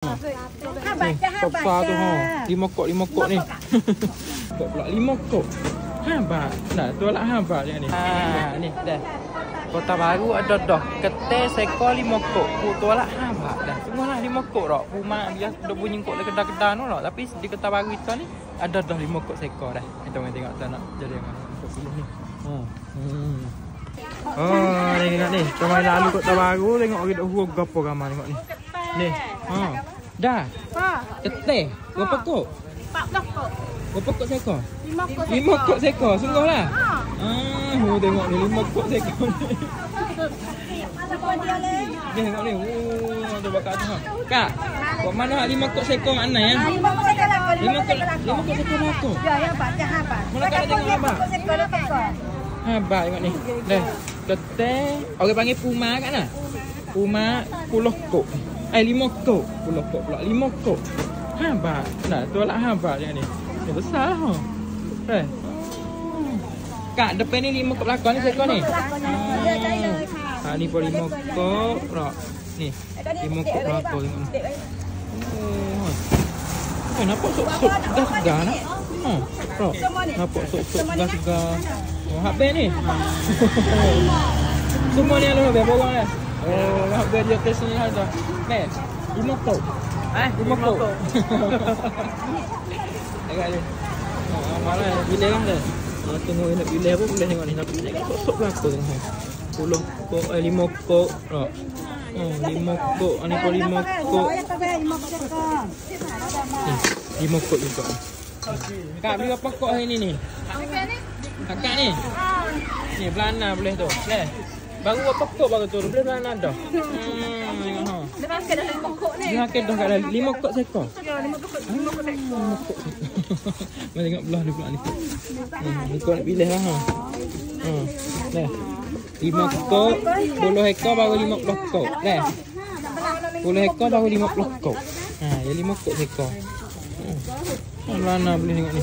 Besar tu ha. 5 kok ni. Kok pula 5 kok. Baht. Nah, tu lah baht yang ni. Ni dah. Kota Baru ada dah. Ketai sekor 5 kok. Tu lah baht dah. Semualah 5 kok dah. Rumah biasa dah bunyi kok dekat kedai tu lah. Tapi di Kota Baru itu ni ada dah 5 kok sekor dah. Kita main tengok tak nak jadi kok pilih ni. Oh, ni tengok ni. Kemarin lalu Kota Baru tengok kita gapo ramai tengok ni. Ni. Dah. Ketai. Berapa kok? 14 kok. Berapa kok sekor? 5 kok. 5 kok sekor. Sungguhlah. Tengok ni 5 kok sekor ni. Ni tengok ni. Tu bakar tu. Kak, buat mana 5 kok sekor mak Anai 5 kok sekor lah. 5 kok sekor aku. Ya, hebat, hebat. Mana kak tengok apa? 5 kok sekor lah. Hebat tengok ni. Dah. Ketai. Orang panggil puma kan nah? Puma 10 kok. 5 kok. 10 kok pula. 5 kok. Hebat. Nah, tu lah hebat yang ni. Dia besar ha. Kak, depan ni 5 kok belakang ni sekor ni. Ni pun 5 kok. Ni. 5 kok belakang tengok ni. Nampak sok-sok dah segar nak. Nampak sok-sok dah segar. Habis ni. Semua ni ada habis borang dah. Habis dia test ni ada. Ni. 5 kok. 5 kok. Agak ni. Malah bila kan dah. Tengok nak pilih apa boleh tengok ni. Tapi tengok sok-sok belakang tengok. 10 kok, 5 kok. 5 kok. Ni pun 5 kok. 5 kok juga. Kak beli apa kok hari ni ni? Kakak ni? Ni belana boleh tu. Boleh. Baru apa kok baru tu? Boleh belana dah. Tengok ha. Dah pakai dah 5 kok ni. Dah pakai dah kat 5 kok sekor. Ya, 5 kok sekor. Mari tengok belah ni pula ni. Ni kau nak pilih lah ha. Dah. 5 kok, 10 ekor baru 50 kok. Dah. 10 ekor baru 50 kok. Ya 5 kok sekor. Belana boleh tengok ni.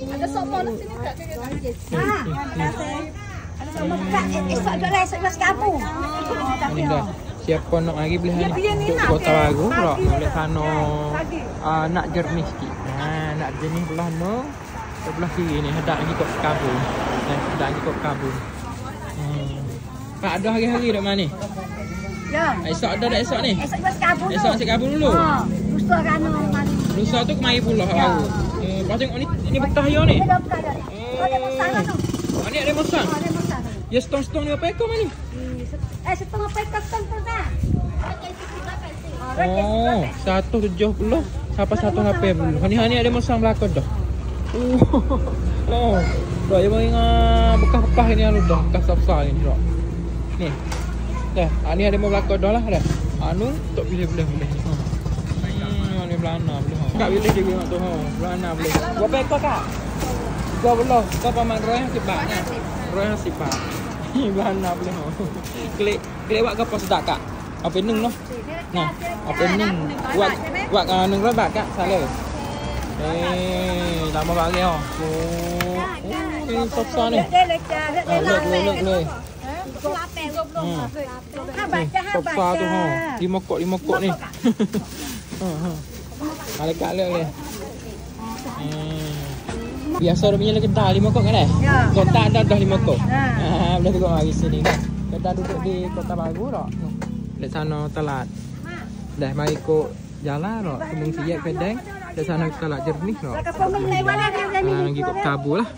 Ada sopor di sini tak? Ada sopor kat esok jualan esok jual sekabung. Ni dah. Siapa nak lagi boleh ni untuk Kota Baru pula. Boleh sana nak jernih sikit. Nak jernih belah no. Sebelah kiri ni hendak lagi kot kabun. Hendak lagi kot kabun. Kak ada hari-hari dok mana ni? Ya. Esok ada dak esok ni? Esok jual sekabung. Esok sekabun dulu. Lusa kan mari. Lusa tu kemari pula baru. Lepas tengok ni betah yo ni. Ada betah dah. Ada musang kan tu. Ni ada musang. Ada musang. Ya stong-stong ni apa ekor mana ni? Setengah pekat setengah dah. 170 sampai 180. Hani ada musang belakang dah. Dah dia ingat bekas-bekas ni anu dah, bekas besar ni dah. Ni. Dah, ni ada mau belakang dah lah dah. Anu tak pilih-pilih boleh ni. Ni belana boleh. Kak pilih dia tengok tu ha. Belana boleh. Berapa ekor kak? 20. Kau paman roh 10 baht ni. Roh 10 baht. Ni belana boleh ha. Klik buat apa sedap kak? Apa neng noh? Nah, apa neng? Buat 100 baht kak, salah. Lama bagi ha. Ni besar ni. Lek. Besar tu ha. 5 kok ni. Ada kat lek ni. Biasa dia punya kedai 5 kok kan eh? Ya. Kota ada dah 5 kok. Boleh tengok mari sini kan. Kita duduk di Kota Baru dah. Di sana telat. Dah mari ikut jalan dah. Kemung siap pedang. Di sana telat jernih dah. Pergi ikut kabur lah.